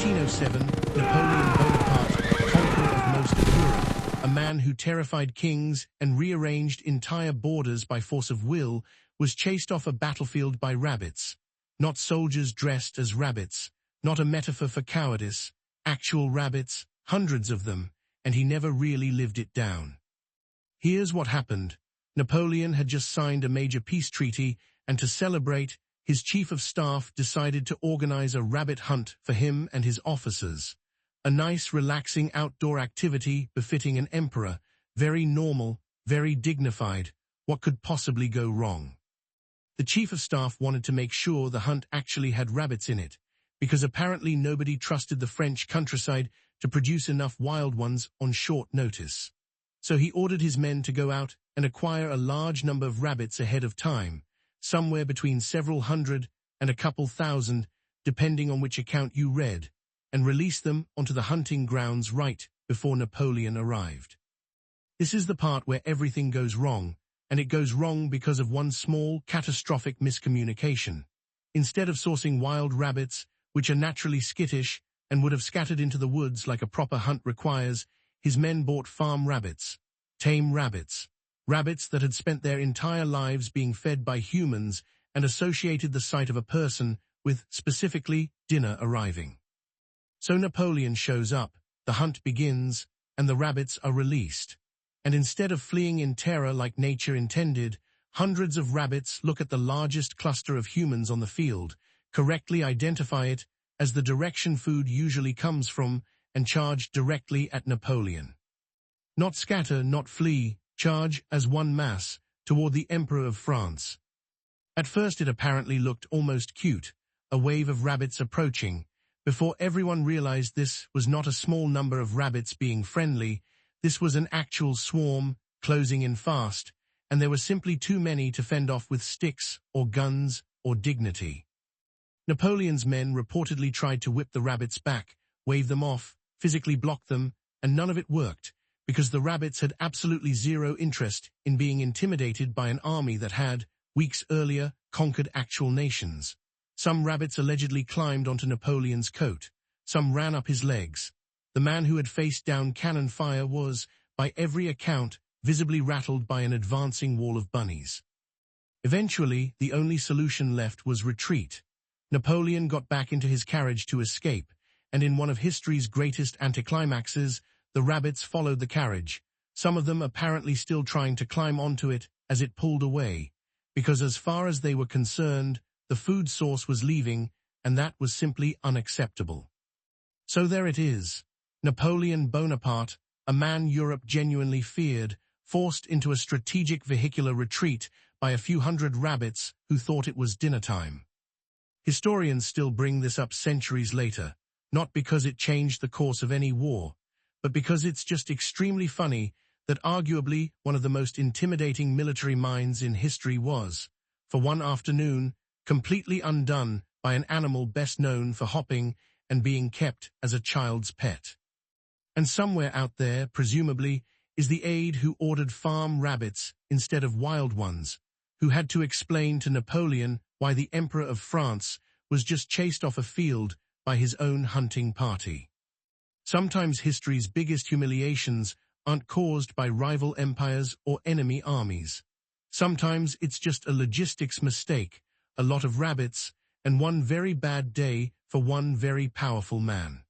1807, Napoleon Bonaparte, conqueror of most of Europe, a man who terrified kings and rearranged entire borders by force of will, was chased off a battlefield by rabbits. Not soldiers dressed as rabbits, not a metaphor for cowardice, actual rabbits, hundreds of them, and he never really lived it down. Here's what happened. Napoleon had just signed a major peace treaty, and to celebrate, his chief of staff decided to organize a rabbit hunt for him and his officers. A nice, relaxing outdoor activity befitting an emperor, very normal, very dignified. What could possibly go wrong? The chief of staff wanted to make sure the hunt actually had rabbits in it, because apparently nobody trusted the French countryside to produce enough wild ones on short notice. So he ordered his men to go out and acquire a large number of rabbits ahead of time, somewhere between several hundred and a couple thousand, depending on which account you read, and release them onto the hunting grounds right before Napoleon arrived. This is the part where everything goes wrong, and it goes wrong because of one small, catastrophic miscommunication. Instead of sourcing wild rabbits, which are naturally skittish and would have scattered into the woods like a proper hunt requires, his men bought farm rabbits, tame rabbits, rabbits that had spent their entire lives being fed by humans and associated the sight of a person with, specifically, dinner arriving. So Napoleon shows up, the hunt begins, and the rabbits are released. And instead of fleeing in terror like nature intended, hundreds of rabbits look at the largest cluster of humans on the field, correctly identify it as the direction food usually comes from, and charge directly at Napoleon. Not scatter, not flee, charge as one mass toward the Emperor of France. At first it apparently looked almost cute, a wave of rabbits approaching, before everyone realized this was not a small number of rabbits being friendly. This was an actual swarm, closing in fast, and there were simply too many to fend off with sticks or guns or dignity. Napoleon's men reportedly tried to whip the rabbits back, wave them off, physically block them, and none of it worked, because the rabbits had absolutely zero interest in being intimidated by an army that had, weeks earlier, conquered actual nations. Some rabbits allegedly climbed onto Napoleon's coat, some ran up his legs. The man who had faced down cannon fire was, by every account, visibly rattled by an advancing wall of bunnies. Eventually, the only solution left was retreat. Napoleon got back into his carriage to escape, and in one of history's greatest anticlimaxes, the rabbits followed the carriage, some of them apparently still trying to climb onto it as it pulled away, because as far as they were concerned, the food source was leaving, and that was simply unacceptable. So there it is. Napoleon Bonaparte, a man Europe genuinely feared, forced into a strategic vehicular retreat by a few hundred rabbits who thought it was dinner time. Historians still bring this up centuries later, not because it changed the course of any war, but because it's just extremely funny that arguably one of the most intimidating military minds in history was, for one afternoon, completely undone by an animal best known for hopping and being kept as a child's pet. And somewhere out there, presumably, is the aide who ordered farm rabbits instead of wild ones, who had to explain to Napoleon why the Emperor of France was just chased off a field by his own hunting party. Sometimes history's biggest humiliations aren't caused by rival empires or enemy armies. Sometimes it's just a logistics mistake, a lot of rabbits, and one very bad day for one very powerful man.